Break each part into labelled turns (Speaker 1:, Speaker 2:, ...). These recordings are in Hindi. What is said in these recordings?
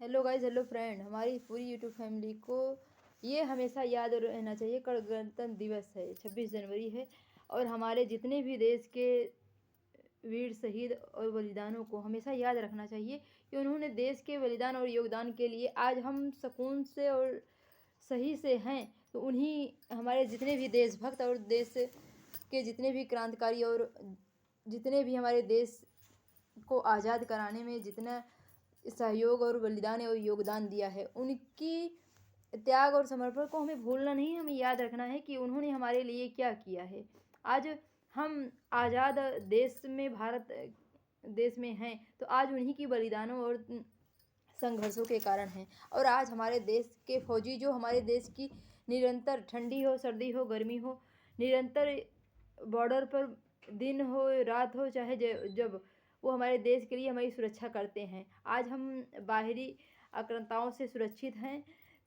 Speaker 1: Hello guys, hello friend. हमारी पूरी यूट्यूब फैमिली को ये हमेशा याद रहना चाहिए, कल गणतंत्र दिवस है, 26 जनवरी है। और हमारे जितने भी देश के वीर शहीद और बलिदानों को हमेशा याद रखना चाहिए कि उन्होंने देश के बलिदान और योगदान के लिए आज हम सुकून से और सही से हैं। तो उन्हीं हमारे जितने भी देशभक्त और देश के जितने भी क्रांतिकारी और जितने भी हमारे देश को आज़ाद कराने में जितना सहयोग और बलिदान और योगदान दिया है, उनकी त्याग और समर्पण को हमें भूलना नहीं, हमें याद रखना है कि उन्होंने हमारे लिए क्या किया है। आज हम आज़ाद देश में, भारत देश में हैं, तो आज उन्हीं की बलिदानों और संघर्षों के कारण हैं। और आज हमारे देश के फौजी जो हमारे देश की निरंतर, ठंडी हो, सर्दी हो, गर्मी हो, निरंतर बॉर्डर पर दिन हो, रात हो, चाहे जब वो हमारे देश के लिए हमारी सुरक्षा करते हैं। आज हम बाहरी आक्रांताओं से सुरक्षित हैं,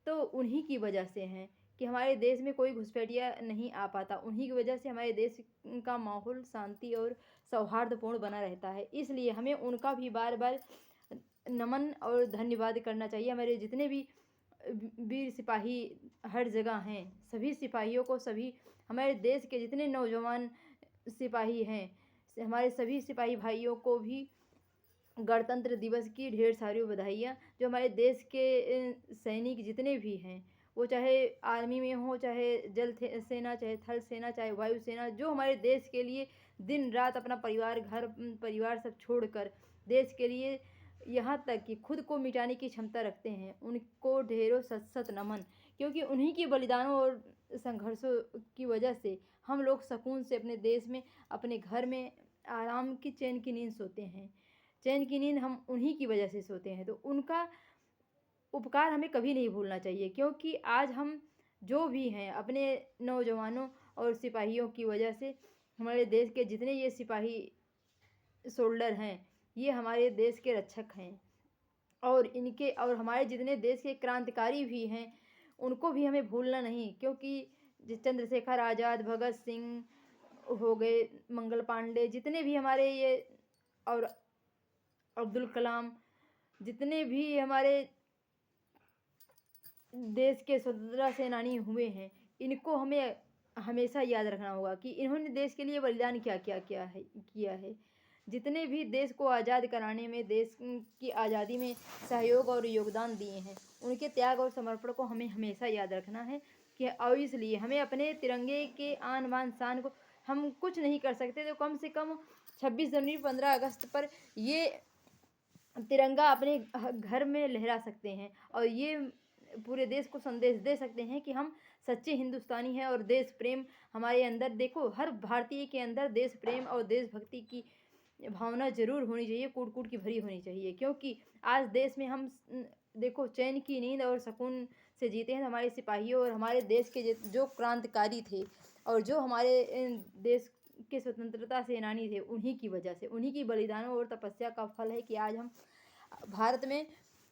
Speaker 1: तो उन्हीं की वजह से हैं कि हमारे देश में कोई घुसपैठिया नहीं आ पाता। उन्हीं की वजह से हमारे देश का माहौल शांति और सौहार्दपूर्ण बना रहता है। इसलिए हमें उनका भी बार बार नमन और धन्यवाद करना चाहिए। हमारे जितने भी वीर सिपाही हर जगह हैं, सभी सिपाहियों को, सभी हमारे देश के जितने नौजवान सिपाही हैं, हमारे सभी सिपाही भाइयों को भी गणतंत्र दिवस की ढेर सारी बधाइयाँ। जो हमारे देश के सैनिक जितने भी हैं, वो चाहे आर्मी में हो, चाहे जल सेना, चाहे थल सेना, चाहे वायु सेना, जो हमारे देश के लिए दिन रात अपना परिवार, घर परिवार सब छोड़कर देश के लिए, यहाँ तक कि खुद को मिटाने की क्षमता रखते हैं, उनको ढेरों सत सत नमन। क्योंकि उन्हीं के बलिदानों और संघर्षों की वजह से हम लोग सुकून से अपने देश में, अपने घर में आराम की, चैन की नींद सोते हैं। चैन की नींद हम उन्हीं की वजह से सोते हैं। तो उनका उपकार हमें कभी नहीं भूलना चाहिए, क्योंकि आज हम जो भी हैं, अपने नौजवानों और सिपाहियों की वजह से, हमारे देश के जितने ये सिपाही सोल्डर हैं, ये हमारे देश के रक्षक हैं। और इनके और हमारे जितने देश के क्रांतिकारी भी हैं, उनको भी हमें भूलना नहीं। क्योंकि चंद्रशेखर आज़ाद, भगत सिंह हो गए, मंगल पांडे, जितने भी हमारे ये, और अब्दुल कलाम, जितने भी हमारे देश के स्वतंत्रता सेनानी हुए हैं, इनको हमें हमेशा याद रखना होगा कि इन्होंने देश के लिए बलिदान क्या क्या किया है। जितने भी देश को आज़ाद कराने में, देश की आज़ादी में सहयोग और योगदान दिए हैं, उनके त्याग और समर्पण को हमें हमेशा याद रखना है। कि और इसलिए हमें अपने तिरंगे के आन बान शान को, हम कुछ नहीं कर सकते तो कम से कम 26 जनवरी, 15 अगस्त पर ये तिरंगा अपने घर में लहरा सकते हैं और ये पूरे देश को संदेश दे सकते हैं कि हम सच्चे हिंदुस्तानी हैं। और देश प्रेम हमारे अंदर, देखो, हर भारतीय के अंदर देश प्रेम और देशभक्ति की भावना जरूर होनी चाहिए, कूट कूट की भरी होनी चाहिए। क्योंकि आज देश में हम, देखो, चैन की नींद और सुकून से जीते हैं हमारे सिपाहियों और हमारे देश के जो क्रांतिकारी थे और जो हमारे देश के स्वतंत्रता सेनानी थे, उन्हीं की वजह से, उन्हीं की बलिदानों और तपस्या का फल है कि आज हम भारत में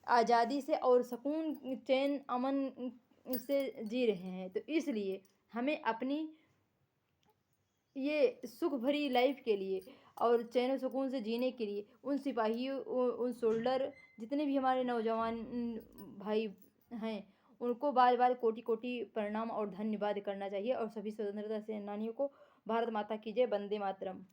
Speaker 1: आज़ादी से और सुकून, चैन, अमन से जी रहे हैं। तो इसलिए हमें अपनी ये सुख भरी लाइफ के लिए और चैन सुकून से जीने के लिए उन सिपाहियों, उन सोल्डर, जितने भी हमारे नौजवान भाई हैं, उनको बार बार कोटि कोटि प्रणाम और धन्यवाद करना चाहिए। और सभी स्वतंत्रता सेनानियों को भारत माता की जय, वंदे मातरम।